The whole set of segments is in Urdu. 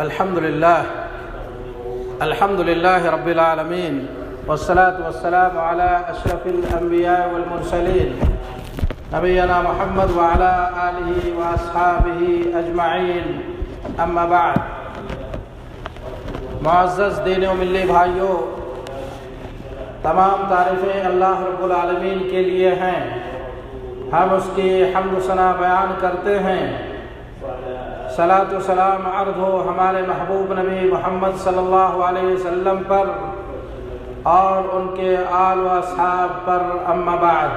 الحمد لله رب العالمين والصلاة والسلام على أشرف الأنبياء والمرسلين نبينا محمد وعلى آله وأصحابه أجمعين أما بعد. معزز دین و ملی بھائیوں، تمام تعریفیں اللہ رب العالمین کے لیے ہیں. ہم اس کی حمد و ثنا بیان کرتے ہیں. صلاۃ و سلام عرض ہو ہمارے محبوب نبی محمد صلی اللہ علیہ وسلم پر اور ان کے آل و اصحاب پر. اما بعد،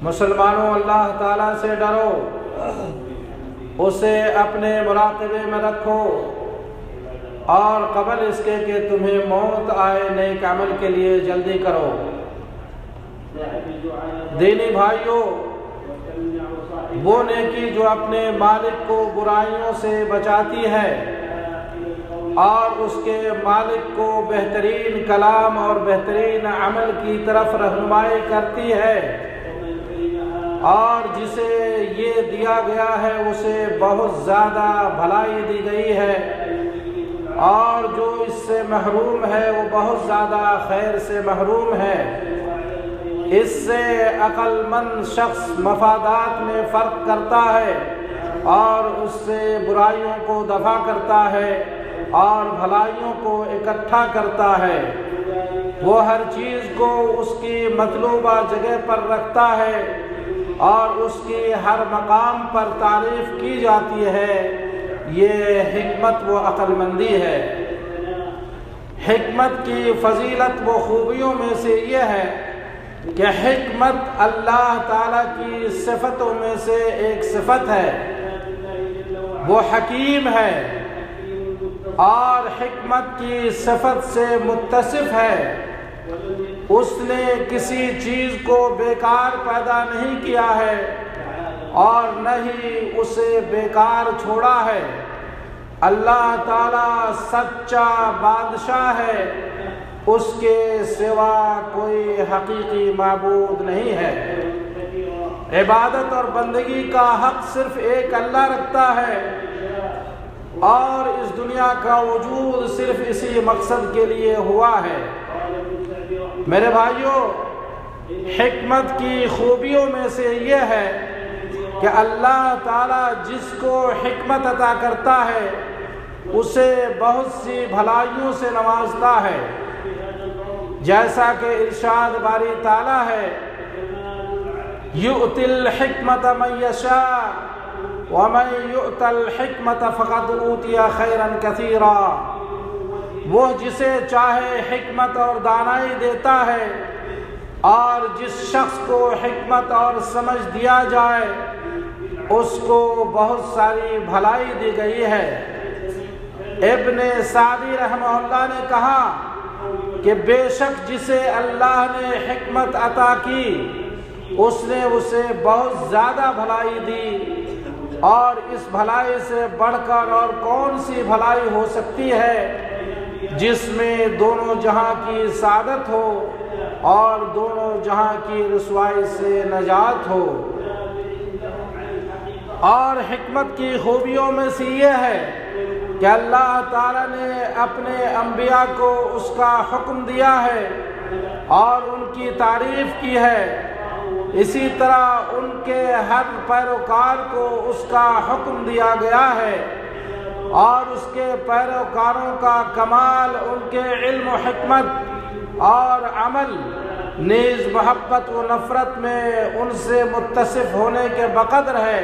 مسلمانوں، اللہ تعالیٰ سے ڈرو، اسے اپنے مراقبے میں رکھو، اور قبل اس کے کہ تمہیں موت آئے نیک عمل کے لیے جلدی کرو. دینی بھائیوں، وہ نیکی جو اپنے مالک کو برائیوں سے بچاتی ہے اور اس کے مالک کو بہترین کلام اور بہترین عمل کی طرف رہنمائی کرتی ہے، اور جسے یہ دیا گیا ہے اسے بہت زیادہ بھلائی دی گئی ہے، اور جو اس سے محروم ہے وہ بہت زیادہ خیر سے محروم ہے. اس سے عقل مند شخص مفادات میں فرق کرتا ہے اور اس سے برائیوں کو دفع کرتا ہے اور بھلائیوں کو اکٹھا کرتا ہے. وہ ہر چیز کو اس کی مطلوبہ جگہ پر رکھتا ہے اور اس کی ہر مقام پر تعریف کی جاتی ہے. یہ حکمت و عقل مندی ہے. حکمت کی فضیلت و خوبیوں میں سے یہ ہے کہ حکمت اللہ تعالیٰ کی صفتوں میں سے ایک صفت ہے. وہ حکیم ہے اور حکمت کی صفت سے متصف ہے. اس نے کسی چیز کو بیکار پیدا نہیں کیا ہے اور نہ ہی اسے بیکار چھوڑا ہے. اللہ تعالیٰ سچا بادشاہ ہے، اس کے سوا کوئی حقیقی معبود نہیں ہے. عبادت اور بندگی کا حق صرف ایک اللہ رکھتا ہے، اور اس دنیا کا وجود صرف اسی مقصد کے لیے ہوا ہے. میرے بھائیوں، حکمت کی خوبیوں میں سے یہ ہے کہ اللہ تعالیٰ جس کو حکمت عطا کرتا ہے اسے بہت سی بھلائیوں سے نوازتا ہے. جیسا کہ ارشاد باری تعالیٰ ہے، یؤتی الحکمت من یشاء ومن یؤت الحکمت فقد اوتی خیرا کثیرا. وہ جسے چاہے حکمت اور دانائی دیتا ہے، اور جس شخص کو حکمت اور سمجھ دیا جائے اس کو بہت ساری بھلائی دی گئی ہے. ابن سعدی رحمہ اللہ نے کہا کہ بے شک جسے اللہ نے حکمت عطا کی اس نے اسے بہت زیادہ بھلائی دی، اور اس بھلائی سے بڑھ کر اور کون سی بھلائی ہو سکتی ہے جس میں دونوں جہاں کی سعادت ہو اور دونوں جہاں کی رسوائی سے نجات ہو. اور حکمت کی خوبیوں میں سے یہ ہے کہ اللہ تعالیٰ نے اپنے انبیاء کو اس کا حکم دیا ہے اور ان کی تعریف کی ہے. اسی طرح ان کے ہر پیروکار کو اس کا حکم دیا گیا ہے، اور اس کے پیروکاروں کا کمال ان کے علم و حکمت اور عمل نیز محبت و نفرت میں ان سے متصف ہونے کے بقدر ہے.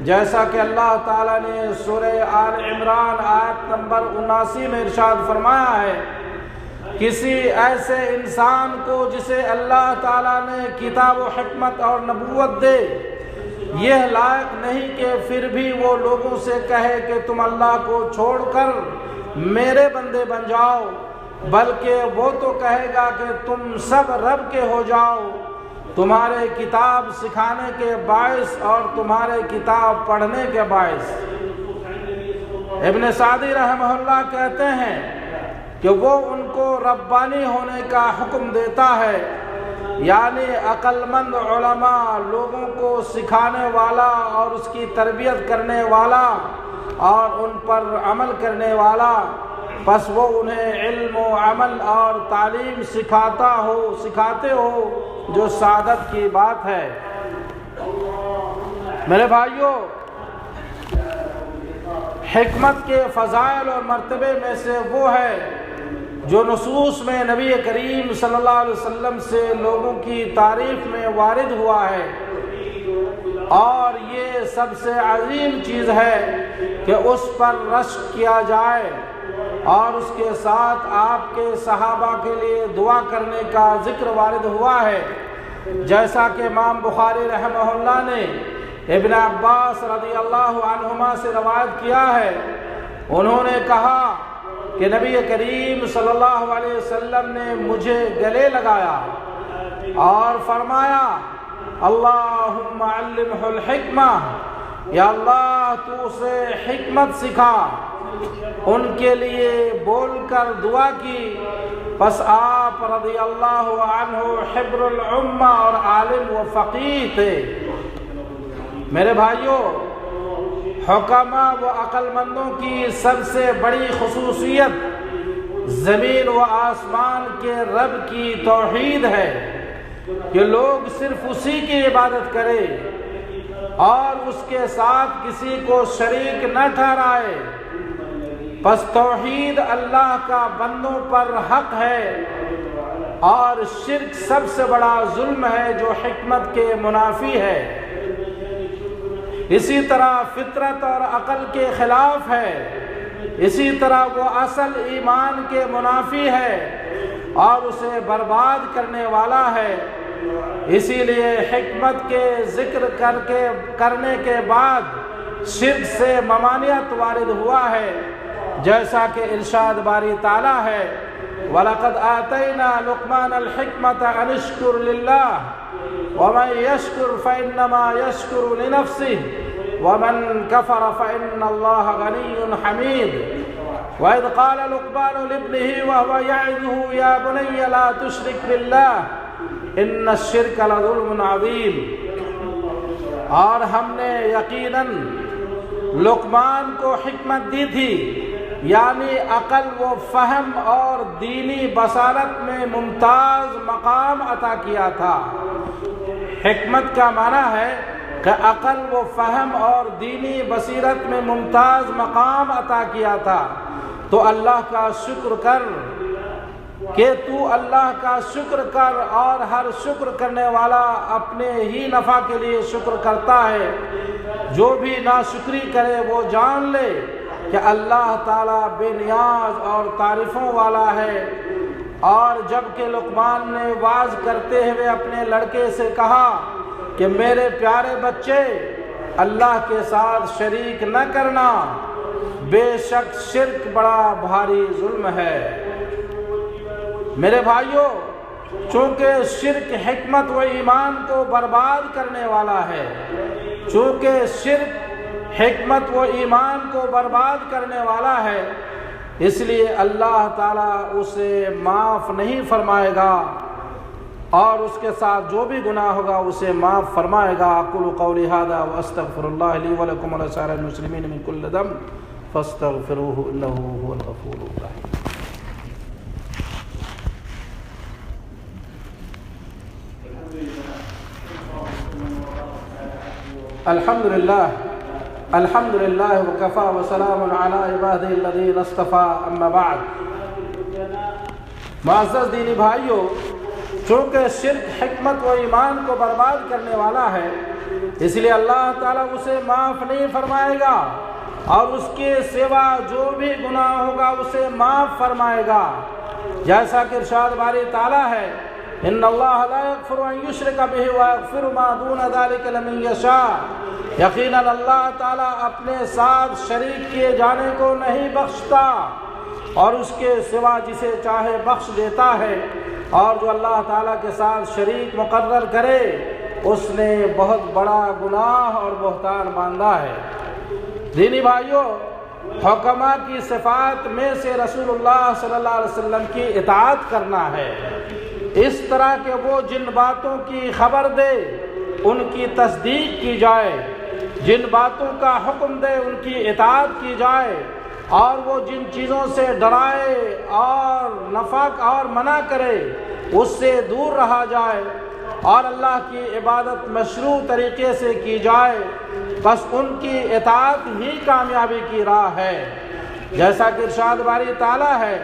جیسا کہ اللہ تعالیٰ نے سورہ آل عمران آیت نمبر 79 میں ارشاد فرمایا ہے، کسی ایسے انسان کو جسے اللہ تعالیٰ نے کتاب و حکمت اور نبوت دے، یہ لائق نہیں کہ پھر بھی وہ لوگوں سے کہے کہ تم اللہ کو چھوڑ کر میرے بندے بن جاؤ، بلکہ وہ تو کہے گا کہ تم سب رب کے ہو جاؤ، تمہارے کتاب سکھانے کے باعث اور تمہارے کتاب پڑھنے کے باعث. ابن سعدی رحمہ اللہ کہتے ہیں کہ وہ ان کو ربانی ہونے کا حکم دیتا ہے، یعنی عقل مند علماء، لوگوں کو سکھانے والا اور اس کی تربیت کرنے والا اور ان پر عمل کرنے والا، پس وہ انہیں علم و عمل اور تعلیم سکھاتے ہو جو سعادت کی بات ہے۔ میرے بھائیوں، حکمت کے فضائل اور مرتبے میں سے وہ ہے جو نصوص میں نبی کریم صلی اللہ علیہ وسلم سے لوگوں کی تعریف میں وارد ہوا ہے، اور یہ سب سے عظیم چیز ہے کہ اس پر رشک کیا جائے اور اس کے ساتھ آپ کے صحابہ کے لیے دعا کرنے کا ذکر وارد ہوا ہے، جیسا کہ امام بخاری رحمہ اللہ نے ابن عباس رضی اللہ عنہما سے روایت کیا ہے۔ انہوں نے کہا کہ نبی کریم صلی اللہ علیہ وسلم نے مجھے گلے لگایا اور فرمایا اللہم علمہ الحکمہ، یا اللہ تو اسے حکمت سکھا۔ ان کے لیے بول کر دعا کی، پس آپ رضی اللہ عنہ حبر الامہ اور عالم و فقیہ تھے۔ میرے بھائیوں، حکماء و عقل مندوں کی سب سے بڑی خصوصیت زمین و آسمان کے رب کی توحید ہے کہ لوگ صرف اسی کی عبادت کرے اور اس کے ساتھ کسی کو شریک نہ ٹھہرائے۔ پس توحید اللہ کا بندوں پر حق ہے، اور شرک سب سے بڑا ظلم ہے جو حکمت کے منافی ہے۔ اسی طرح فطرت اور عقل کے خلاف ہے، اسی طرح وہ اصل ایمان کے منافی ہے اور اسے برباد کرنے والا ہے۔ اسی لیے حکمت کے ذکر کرنے کے بعد شرک سے ممانعت وارد ہوا ہے، جیسا کہ ارشاد باری تعالیٰ ہے وَلَقَدْ آتَيْنَا لُقْمَانَ الْحِكْمَةَ أَنِ اشْكُرْ لِلَّهِ وَمَنْ يَشْكُرْ فَإِنَّمَا يَشْكُرُ لِنَفْسِهِ وَمَنْ كَفَرَ فَإِنَّ اللَّهَ غَنِيٌّ حَمِيدٌ وَإِذْ قَالَ لُقْمَانُ لِابْنِهِ وَهُوَ يَعِظُهُ يَا بُنَيَّ لَا تُشْرِكْ بِاللَّهِ إِنَّ الشِّرْكَ لَظُلْمٌ عَظِيمٌ۔ اور ہم نے یقیناً لقمان کو حکمت دی تھی، یعنی عقل و فہم اور دینی بصارت میں ممتاز مقام عطا کیا تھا۔ حکمت کا معنی ہے کہ عقل و فہم اور دینی بصیرت میں ممتاز مقام عطا کیا تھا۔ تو اللہ کا شکر کر کہ تو اللہ کا شکر کر، اور ہر شکر کرنے والا اپنے ہی نفع کے لیے شکر کرتا ہے۔ جو بھی ناشکری کرے وہ جان لے کہ اللہ تعالیٰ بے نیاز اور تعریفوں والا ہے۔ اور جب کہ لقمان نے واعظ کرتے ہوئے اپنے لڑکے سے کہا کہ میرے پیارے بچے، اللہ کے ساتھ شریک نہ کرنا، بے شک شرک بڑا بھاری ظلم ہے۔ میرے بھائیوں، چونکہ شرک حکمت و ایمان کو برباد کرنے والا ہے، چونکہ شرک حکمت و ایمان کو برباد کرنے والا ہے، اس لیے اللہ تعالیٰ اسے معاف نہیں فرمائے گا، اور اس کے ساتھ جو بھی گناہ ہوگا اسے معاف فرمائے گا۔ اقول قولی ھذا واستغفر اللہ لی ولکم ولسائر المسلمین من کل ذنب فاستغفروہ انہ ھو الغفور الرحیم۔ الحمد للہ وکفی وسلام علی عبادہ الذین اصطفیٰ، اما بعد۔ معزز دینی بھائیوں، چونکہ شرک حکمت و ایمان کو برباد کرنے والا ہے، اس لیے اللہ تعالیٰ اسے معاف نہیں فرمائے گا، اور اس کے سوا جو بھی گناہ ہوگا اسے معاف فرمائے گا، جیسا کہ ارشاد باری تعالیٰ ہے ان اللہ لا یغفر ان یشرک بہ ویغفر ما دون ذلک لمن یشاء۔ یقیناً اللہ تعالیٰ اپنے ساتھ شریک کیے جانے کو نہیں بخشتا، اور اس کے سوا جسے چاہے بخش دیتا ہے، اور جو اللہ تعالیٰ کے ساتھ شریک مقرر کرے اس نے بہت بڑا گناہ اور بہتان باندھا ہے۔ دینی بھائیوں، حکماء کی صفات میں سے رسول اللہ صلی اللہ علیہ وسلم کی اطاعت کرنا ہے، اس طرح کہ وہ جن باتوں کی خبر دے ان کی تصدیق کی جائے، جن باتوں کا حکم دے ان کی اطاعت کی جائے، اور وہ جن چیزوں سے ڈرائے اور نفع اور منع کرے اس سے دور رہا جائے، اور اللہ کی عبادت مشروع طریقے سے کی جائے، بس ان کی اطاعت ہی کامیابی کی راہ ہے۔ جیسا کہ ارشاد باری تعالیٰ ہے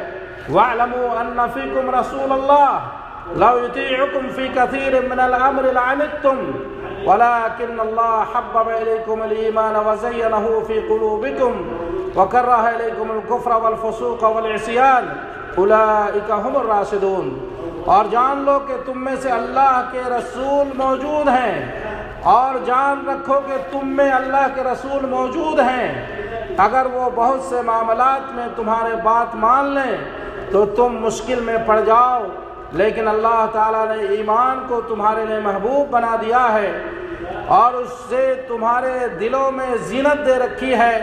وَاعْلَمُوا أَنَّ فِيكُمْ رَسُولَ اللَّهِ لَوْ يُطِيعُكُمْ فِي كَثِيرٍ مِّنَ الْأَمْرِ لَعَنِتُّمْ وَلَكِنَّ اللَّهَ حَبَّبَ إِلَيْكُمُ الْإِيمَانَ وَزَيَّنَهُ فِي قُلُوبِكُمْ وَكَرَّهَ إِلَيْكُمُ الْكُفْرَ وَالْفُسُوقَ وَالْعِصْيَانَ أُولَٰئِكَ هُمُ الرَّاشِدُونَ۔ اور جان لو کہ تم میں سے اللہ کے رسول موجود ہیں، اور جان رکھو کہ تم میں اللہ کے رسول موجود ہیں، اگر وہ بہت سے معاملات میں تمہارے بات مان لیں تو تم مشکل میں پڑ جاؤ، لیکن اللہ تعالیٰ نے ایمان کو تمہارے لیے محبوب بنا دیا ہے اور اس سے تمہارے دلوں میں زینت دے رکھی ہے،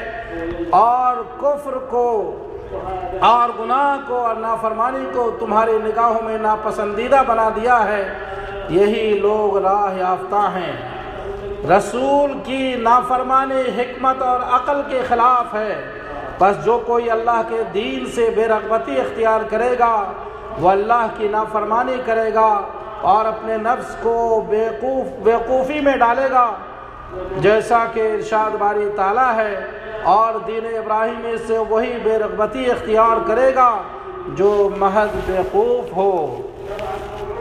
اور کفر کو اور گناہ کو اور نافرمانی کو تمہاری نگاہوں میں ناپسندیدہ بنا دیا ہے، یہی لوگ راہ یافتہ ہیں۔ رسول کی نافرمانی حکمت اور عقل کے خلاف ہے، بس جو کوئی اللہ کے دین سے بے رغبتی اختیار کرے گا وہ اللہ کی نافرمانی کرے گا اور اپنے نفس کو بیوقوفی میں ڈالے گا، جیسا کہ ارشاد باری تعالیٰ ہے اور دین ابراہیمی سے وہی بے رغبتی اختیار کرے گا جو محض بیوقوف ہو۔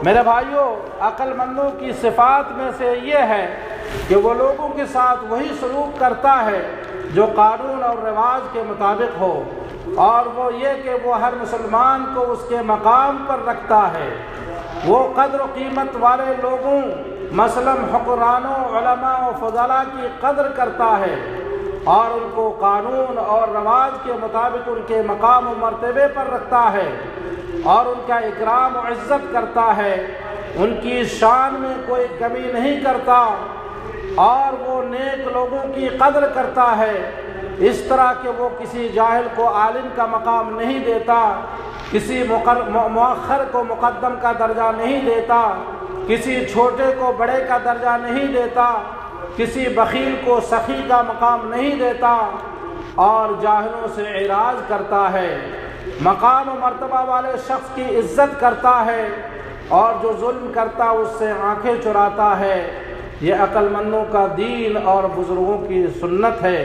میرے بھائیوں، عقل مندوں کی صفات میں سے یہ ہے کہ وہ لوگوں کے ساتھ وہی سلوک کرتا ہے جو قانون اور رواج کے مطابق ہو، اور وہ یہ کہ وہ ہر مسلمان کو اس کے مقام پر رکھتا ہے۔ وہ قدر و قیمت والے لوگوں مثلاً حکمرانوں، علماء و فضلاء کی قدر کرتا ہے اور ان کو قانون اور رواج کے مطابق ان کے مقام و مرتبے پر رکھتا ہے اور ان کا اکرام و عزت کرتا ہے، ان کی شان میں کوئی کمی نہیں کرتا، اور وہ نیک لوگوں کی قدر کرتا ہے، اس طرح کہ وہ کسی جاہل کو عالم کا مقام نہیں دیتا، کسی مؤخر کو مقدم کا درجہ نہیں دیتا، کسی چھوٹے کو بڑے کا درجہ نہیں دیتا، کسی بخیل کو سخی کا مقام نہیں دیتا، اور جاہلوں سے اعراض کرتا ہے، مقام و مرتبہ والے شخص کی عزت کرتا ہے، اور جو ظلم کرتا اس سے آنکھیں چراتا ہے۔ یہ عقل مندوں کا دین اور بزرگوں کی سنت ہے۔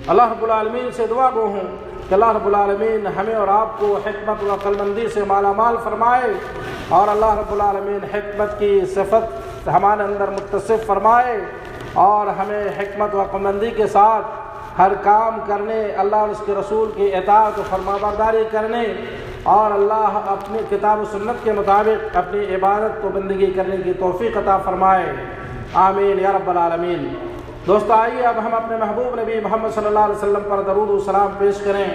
اللہ رب العالمین سے دعا گو ہوں کہ اللہ رب العالمین ہمیں اور آپ کو حکمت و عقل مندی سے مالا مال فرمائے، اور اللہ رب العالمین حکمت کی صفت ہمارے اندر متصف فرمائے، اور ہمیں حکمت و عقل مندی کے ساتھ ہر کام کرنے، اللہ اور اس کے رسول کی اطاعت و فرمانبرداری کرنے، اور اللہ اپنی کتاب و سنت کے مطابق اپنی عبادت و بندگی کرنے کی توفیق عطا فرمائے، آمین یا رب العالمین۔ دوستو، آئیے اب ہم اپنے محبوب نبی محمد صلی اللہ علیہ وسلم پر درود و سلام پیش کریں۔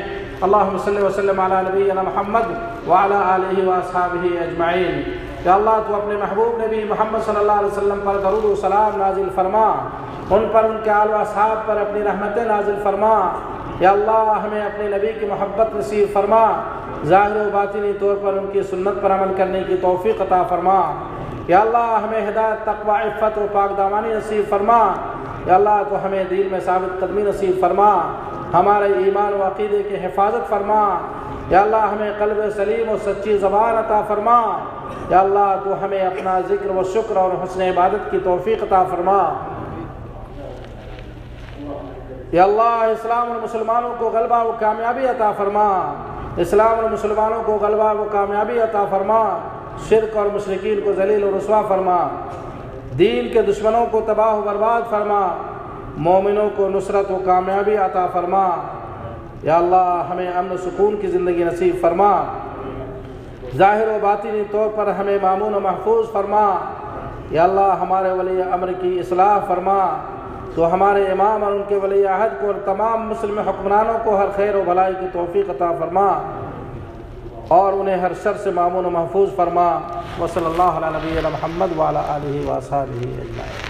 اللہم صلی وسلم علی نبینا محمد وعلی آلہ واصحابہ اجمعین۔ کہ اللہ تو اپنے محبوب نبی محمد صلی اللہ علیہ وسلم پر درود و سلام نازل فرما، ان پر، ان کے آل و اصحاب پر اپنی رحمتیں نازل فرما۔ یا اللہ ہمیں اپنے نبی کی محبت نصیب فرما، ظاہر و باطنی طور پر ان کی سنت پر عمل کرنے کی توفیق عطا فرما۔ یا اللہ ہمیں ہدایت، تقوی، عفت و پاک دامانی نصیب فرما۔ یا اللہ تو ہمیں دین میں ثابت قدمی نصیب فرما، ہمارے ایمان و عقیدے کی حفاظت فرما۔ یا اللہ ہمیں قلب سلیم و سچی زبان عطا فرما۔ یا اللہ تو ہمیں اپنا ذکر و شکر اور حسن عبادت کی توفیق عطا فرما۔ یا اللہ اسلام اور مسلمانوں کو غلبہ و کامیابی عطا فرما، اسلام اور مسلمانوں کو غلبہ و کامیابی عطا فرما، شرک اور مشرکین کو ذلیل و رسوا فرما، دین کے دشمنوں کو تباہ و برباد فرما، مومنوں کو نصرت و کامیابی عطا فرما۔ یا اللہ ہمیں امن و سکون کی زندگی نصیب فرما، ظاہر و باطنی طور پر ہمیں مامون و محفوظ فرما۔ یا اللہ ہمارے ولی امر کی اصلاح فرما، تو ہمارے امام اور ان کے ولی عہد کو اور تمام مسلم حکمرانوں کو ہر خیر و بھلائی کی توفیق عطا فرما، اور انہیں ہر شر سے مامون و محفوظ فرما۔ وصلی اللہ علی نبینا محمد وعلی آلہ واصحابہ اجمعین۔